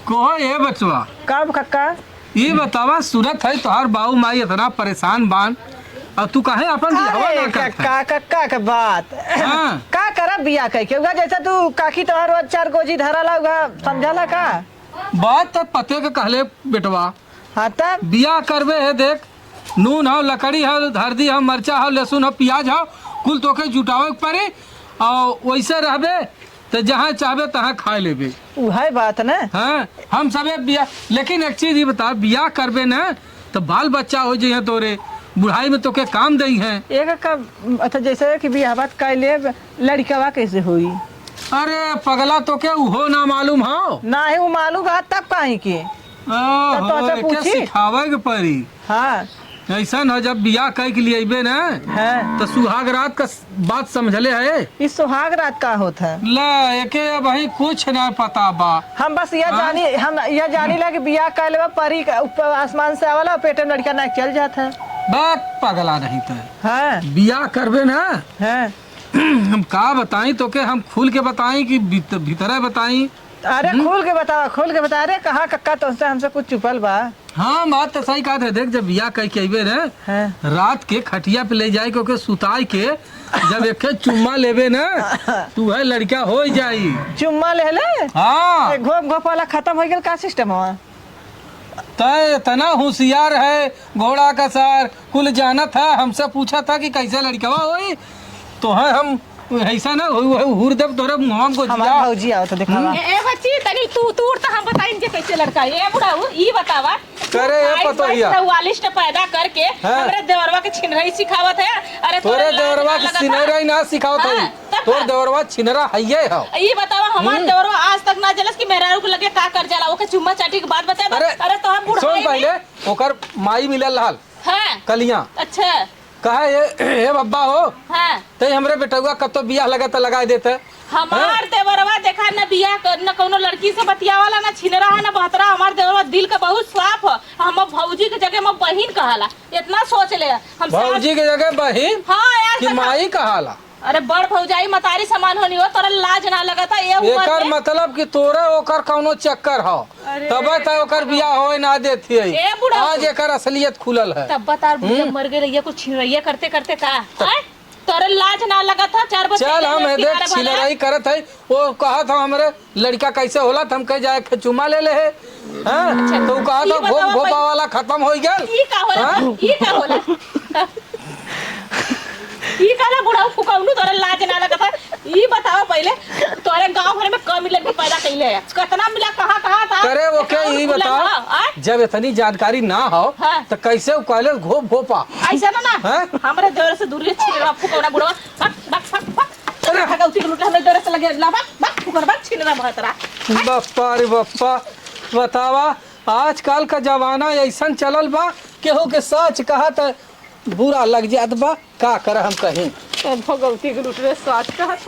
को ये बचवा कब कक्का ये बतावा सूरत है तोहार बाऊ माई इतना परेशान बान और तू काहे अपन बियाह ना करता कक्का कक्का के बात हाँ। का करा बिया कह के उगा जैसा तू काकी तोहार चार गोजी धराला उगा समझाला का बात तो पते के कहले बेटवा हाँ तब बियाह करबे है देख नून हो लकड़ी हो हल्दी हो मरचा हो लहसुन हो प्याज हो कुल तोके जुटावे के पड़े और वैसे रहबे तो जहाँ चाहबे तहाँ खा लेबे वही बात ना हाँ हम सबे बियाह लेकिन एक चीज ये बता बियाह करबे ना तो बाल बच्चा हो जाइए तोरे बुढ़ाई में तोके काम दई है एक का अच्छा जैसे कि बियाह बात कर ले लड़कवा कैसे हुई अरे पगला तोके उहो ना मालूम हो ना ही वो मालूम बात तब काहे की ओहो, तो एके पूछी। सिखावे के पड़ी हाँ ऐसा न जब बियाह कह के लिए अबे ना हाँ तो सुहाग रात का बात समझले है इस सुहाग रात का होता है ला एके भाई कुछ ना पता बा हम बस यह हाँ? जानी हम यह जानी ला कि बियाह कर ले परी का ऊपर आसमान से आवाला पेट में लड़का ना चल जाता है बात पगला नहीं तो हाँ बियाह करबे ना हाँ हम का बताई तो के हम खुल के बताई कि भीतर बताई अरे खोल के बता अरे कहाँ कक्का तुमसे हमसे कुछ छुपल बा हाँ बात तो सही कहा था देख जब बियाह कह के अबे ना हाँ रात के खटिया पे ले जाए के सुताई के जब एक चुम्मा लेबे ना तू है लड़का हो जाई चुम्मा ले ले हाँ घोप घोप वाला खत्म हो गया का सिस्टम हुआ तय इतना होशियार है घोड़ा का सर कुल जाना था हमसे पूछा था कि कैसे लड़का होई तो है हम ऐसा ना हुरदब तोरे मुंह को हमारा भौजी आओ तो दिखावा ए बच्ची तनी तू त हम बताइन जे कैसे लड़का ए बुढ़ाऊ ई बतावा करे ये पतो हिया 44 पैदा करके हाँ। हमरे देवरवा के छिनरई सिखावत है अरे तोरे देवरवा के सिनरा ही ना सिखाओ हाँ, थई तब तोर देवरवा छिनरा हइये हो ई बतावा हमार देवरवा आज तक ना जलस कि मेरा रुक लगे का कर जाला ओके चुम्मा चाटी के बात बता अरे तो हम बुढ़ाई सुन पहले ओकर माई मिलल रहल हां कलिया अच्छा कहा ये बब्बा हो हां ते हमरे बेटुआ कब तो बियाह लगा त लगा देते हमार देवरवा देखा न बियाह कर न कोनो लड़की से बतियावाला न छिनरा है न बहतरा हमार देवरवा दिल का बहुत साफ है हम भौजी के जगह में बहिन कहाला इतना सोच ले हम भौजी के जगह बहिन हां यार कि माई कहाला अरे बड़ भौजाई मतारी समान होनी हो तोरा लाज ना लगता ये उम्र एकर में मतलब कि तोरे ओकर कौनो चक्कर हो अरे तबे त ओकर बियाह होए ना देती ए बुढ़ा आज एकर असलियत खुलल है तब बता बुढ़िया मर गई रही कुछ छिनरैया करते करते का हैं तोरे लाज ना लगा था 4 बजे चल हम देख छिनराई करत है वो कहा था हमरे लड़का कैसे होला त हम कह जाए के चुमा ले ले है हां तो कहा था घोप घोपा वाला खत्म हो गेल ई का होला ई का होला ई काला बुढ़ा फुकाउनु तोरे लाज ना लगा था ई बताओ पहले तोरे गांव भर में कम लड़की पैदा कइले है कितना मिला कहां कहां था करे ओके ई बताओ जब इतनी जानकारी ना हो हाँ। तो कैसे कॉलेज घोप घोपा ऐसा ना हैं? हमरे देवर से दूर छिनरा फुकाउना बुढ़वा बक अरे भगवती के लुटा हमरे देवर से लगे ला बक फुकर बक छिनरा भतरा बप्पा रे बप्पा बतावा आजकल का जमाना ऐसा चलल बा केहू के सच कहा त बुरा लग जात बा का कर हम कहीं भगवती के लुटरे सच कहत